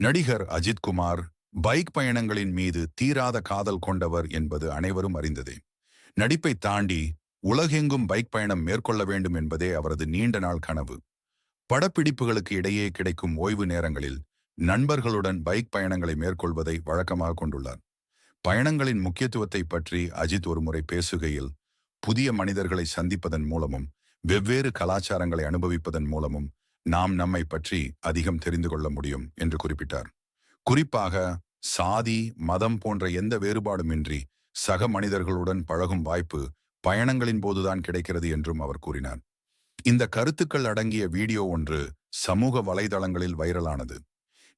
நடிகர் அஜித் குமார் பைக் பயணங்களின் மீது தீராத காதல் கொண்டவர் என்பது அனைவரும் அறிந்ததே. நடிப்பை தாண்டி உலகெங்கும் பைக் பயணம் மேற்கொள்ள வேண்டும் என்பதே அவரது நீண்ட நாள் கனவு. படப்பிடிப்புகளுக்கு இடையே கிடைக்கும் ஓய்வு நேரங்களில் நண்பர்களுடன் பைக் பயணங்களை மேற்கொள்வதை வழக்கமாக கொண்டுள்ளார். பயணங்களின் முக்கியத்துவத்தை பற்றி அஜித் ஒருமுறை பேசுகையில், புதிய மனிதர்களை சந்திப்பதன் மூலமும் வெவ்வேறு கலாச்சாரங்களை அனுபவிப்பதன் மூலமும் நாம் நம்மை பற்றி அதிகம் தெரிந்து கொள்ள முடியும் என்று குறிப்பிட்டார். குறிப்பாக சாதி, மதம் போன்ற எந்த வேறுபாடுமின்றி சக மனிதர்களுடன் பழகும் வாய்ப்பு பயணங்களின் போதுதான் கிடைக்கிறது என்றும் அவர் கூறினார். இந்த கருத்துக்கள் அடங்கிய வீடியோ ஒன்று சமூக வலைதளங்களில் வைரலானது.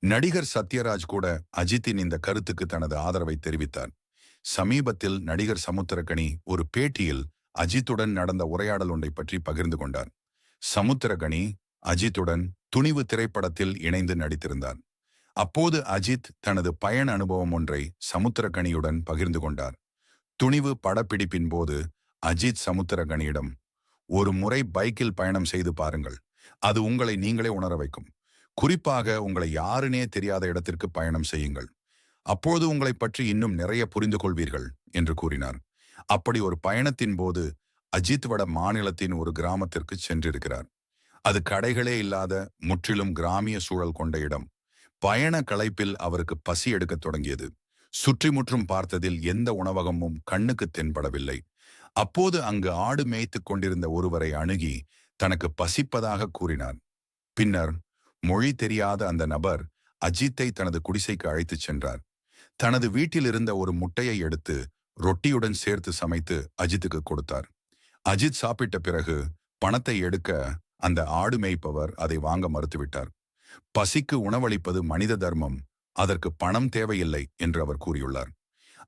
நடிகர் சத்யராஜ் கூட அஜித்தின் இந்த கருத்துக்கு தனது ஆதரவை தெரிவித்தார். சமீபத்தில் நடிகர் சமுத்திரகனி ஒரு பேட்டியில் அஜித்துடன் நடந்த உரையாடல் ஒன்றை பற்றி பகிர்ந்து கொண்டார். சமுத்திரகனி அஜித்துடன் துணிவு திரைப்படத்தில் இணைந்து நடித்திருந்தார். அப்போது அஜித் தனது பயண அனுபவம் ஒன்றை சமுத்திரகனியுடன் பகிர்ந்து கொண்டார். துணிவு படப்பிடிப்பின் போது அஜித் சமுத்திரகனியிடம், ஒரு முறை பைக்கில் பயணம் செய்து பாருங்கள், அது உங்களை நீங்களே உணர வைக்கும். குறிப்பாக உங்களை யாருனே தெரியாத இடத்திற்கு பயணம் செய்யுங்கள், அப்போது உங்களை பற்றி இன்னும் நிறைய புரிந்து கொள்வீர்கள் என்று கூறினார். அப்படி ஒரு பயணத்தின் போது அஜித் வட மாநிலத்தின் ஒரு கிராமத்திற்கு சென்றிருக்கிறார். அது கடைகளே இல்லாத முற்றிலும் கிராமிய சூழல் கொண்ட இடம். பயண களைப்பில் அவருக்கு பசி எடுக்கத் தொடங்கியது. சுற்றிமுற்றும் பார்த்ததில் எந்த உணவகமும் கண்ணுக்கு தென்படவில்லை. அப்போது அங்கு ஆடு மேய்த்து கொண்டிருந்த ஒருவரை அணுகி தனக்கு பசிப்பதாக கூறினார். பின்னர் மொழி தெரியாத அந்த நபர் அஜித்தை தனது குடிசைக்கு அழைத்துச் சென்றார். தனது வீட்டில் இருந்த ஒரு முட்டையை எடுத்து ரொட்டியுடன் சேர்த்து சமைத்து அஜித்துக்கு கொடுத்தார். அஜித் சாப்பிட்ட பிறகு பணத்தை எடுக்க அந்த ஆடு மேய்ப்பவர் அதை வாங்க மறுத்துவிட்டார். பசிக்கு உணவளிப்பது மனித தர்மம், அதற்கு பணம் தேவையில்லை என்று அவர் கூறியுள்ளார்.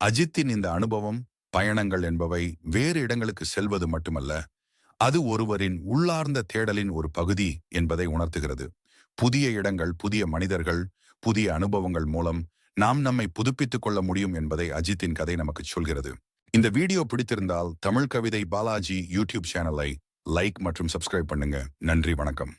அஜித்தின் இந்த அனுபவம், பயணங்கள் என்பவை வேறு இடங்களுக்கு செல்வது மட்டுமல்ல, அது ஒருவரின் உள்ளார்ந்த தேடலின் ஒரு பகுதி என்பதை உணர்த்துகிறது. புதிய இடங்கள், புதிய மனிதர்கள், புதிய அனுபவங்கள் மூலம் நாம் நம்மை புதுப்பித்துக் கொள்ள முடியும் என்பதை அஜித்தின் கதை நமக்கு சொல்கிறது. இந்த வீடியோ பிடித்திருந்தால் தமிழ் கவிதை பாலாஜி யூடியூப் சேனலை லைக் மற்றும் சப்ஸ்கிரைப் பண்ணுங்க. நன்றி, வணக்கம்.